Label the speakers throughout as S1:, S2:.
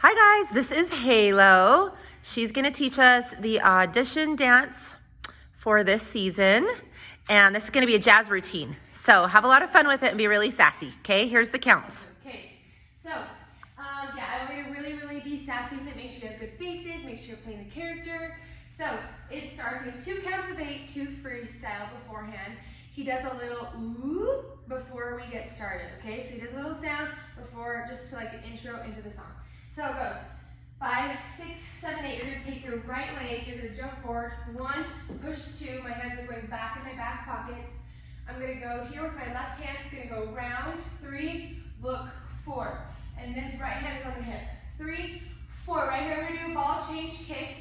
S1: Hi guys, this is Halo. She's gonna teach us the audition dance for this season. And this is gonna be a jazz routine. So have a lot of fun with it and be really sassy, okay? Here's the counts.
S2: Okay, so I want you to really be sassy with it. Make sure you have good faces, make sure you're playing the character. So it starts with 2 counts of 8 to freestyle beforehand. He does a little ooh before we get started, okay? So he does a little sound before, just to like an intro into the song. So it goes 5, 6, 7, 8. You're gonna take your right leg, you're gonna jump forward. 1, push 2, my hands are going back in my back pockets. I'm gonna go here with my left hand, it's gonna go round, 3, look, 4. And this right hand is on the hip. 3, 4, right here we're gonna do a ball change kick.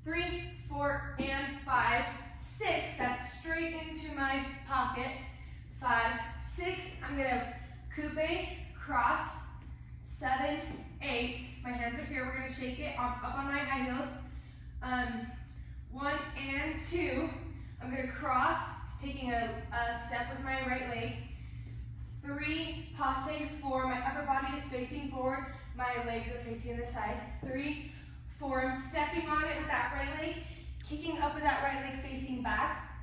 S2: 3, 4, and 5, 6, that's straight into my pocket. 5, 6, I'm gonna coupe, cross, 7, 8, my hands are here, we're gonna shake it up on my high heels. 1 and 2, I'm gonna cross, taking a step with my right leg. 3, passe, 4, my upper body is facing forward, my legs are facing the side. 3, 4, I'm stepping on it with that right leg, kicking up with that right leg facing back.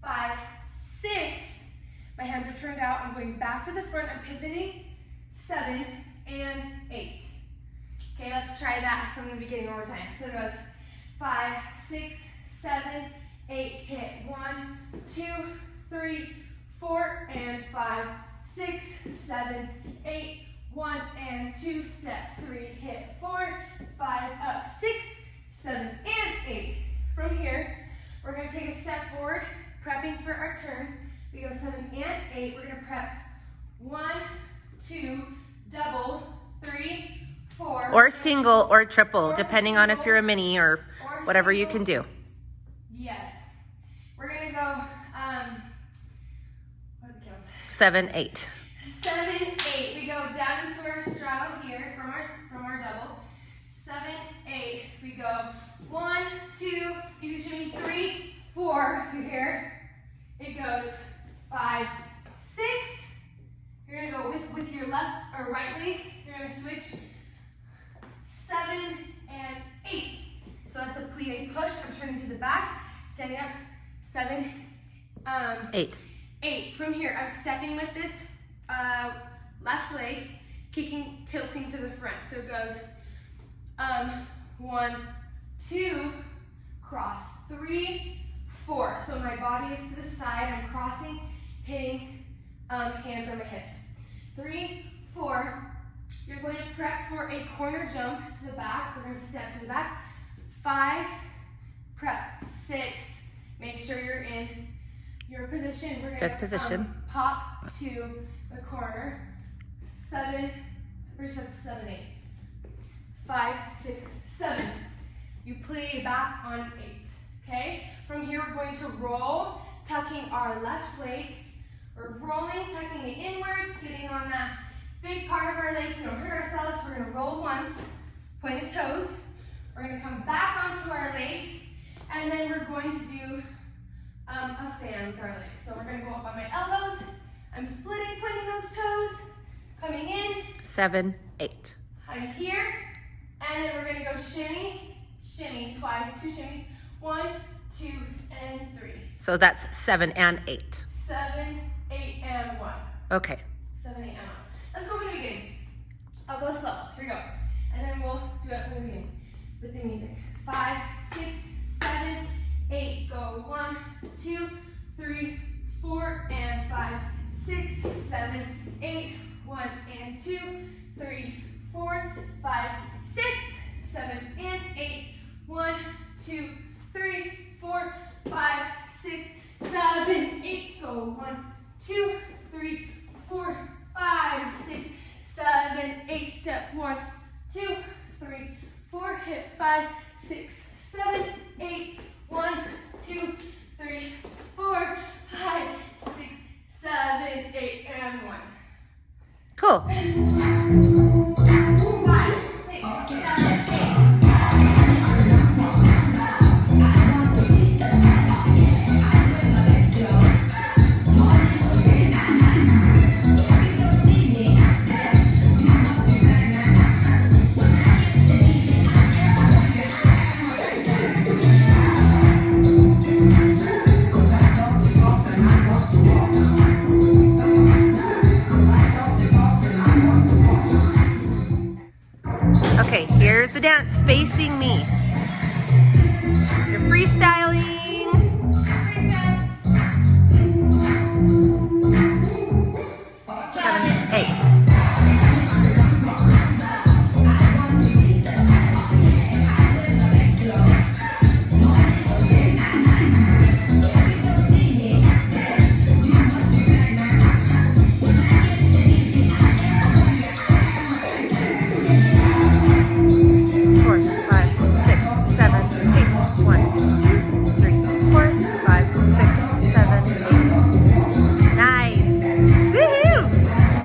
S2: 5, 6, my hands are turned out, I'm going back to the front, I'm pivoting. 7 and 8. Okay, let's try that from the beginning one more time. So it goes 5, 6, 7, 8, hit 1, 2, 3, 4, and 5, 6, 7, 8, 1 and 2, step 3, hit 4, 5, up 6, 7, and 8. From here, we're going to take a step forward, prepping for our turn. We go 7 and 8. We're going to prep 1, 2, double, 3, 4.
S1: Or single or triple, depending on if you're a mini or whatever you can do.
S2: Yes. We're going to go, what are the counts?
S1: 7, 8.
S2: 7, 8. We go down into our straddle here from our double. 7, 8. We go 1, 2. You can show me 3, 4. You're here. It goes 5, 6. You're gonna go with your left or right leg. You're gonna switch 7 and 8. So that's a plie push. I'm turning to the back, standing up. 7,
S1: 8.
S2: 8. From here, I'm stepping with this left leg, kicking, tilting to the front. So it goes 1, 2, cross, 3, 4. So my body is to the side. I'm crossing, hitting hands on my hips. 3, 4. You're going to prep for a corner jump to the back. We're going to step to the back. 5, prep. 6. Make sure you're in your position. We're going to pop to the corner. 7. Pretty sure that's 7, 8. 5, 6, 7. You plie back on 8. Okay. From here, we're going to roll, tucking our left leg. We're rolling, tucking it inwards, getting on that big part of our legs. We don't hurt ourselves. We're going to roll once, pointed toes. We're going to come back onto our legs, and then we're going to do a fan with our legs. So we're going to go up on my elbows. I'm splitting, pointing those toes, coming in.
S1: 7, 8.
S2: I'm here, and then we're going to go shimmy, shimmy twice, 2 shimmies. 1, 2, and 3.
S1: So that's 7 and 8.
S2: 7, 8, and 1.
S1: Okay.
S2: 7, 8, and 1. Let's go from the beginning. I'll go slow. Here we go. And then we'll do it from the beginning with the music. 5, 6, 7, 8. Go 1, 2, 3, 4, and 5, 6, 7, 8. 1 and 2, 3, 4, 5, 6, 7, and 8. 1, 2, 3, 4, 5, 6, 7, 8. Go 1, 2, 3, 4, 5, 6, 7, 8. Step 1, 2, 3, 4. Hit 5, 6, 7, 8. 1, 2, 3, 4, 5, 6, 7, 8, and 1.
S1: Cool.
S2: 5, 6, 7, 8.
S1: the dance facing me.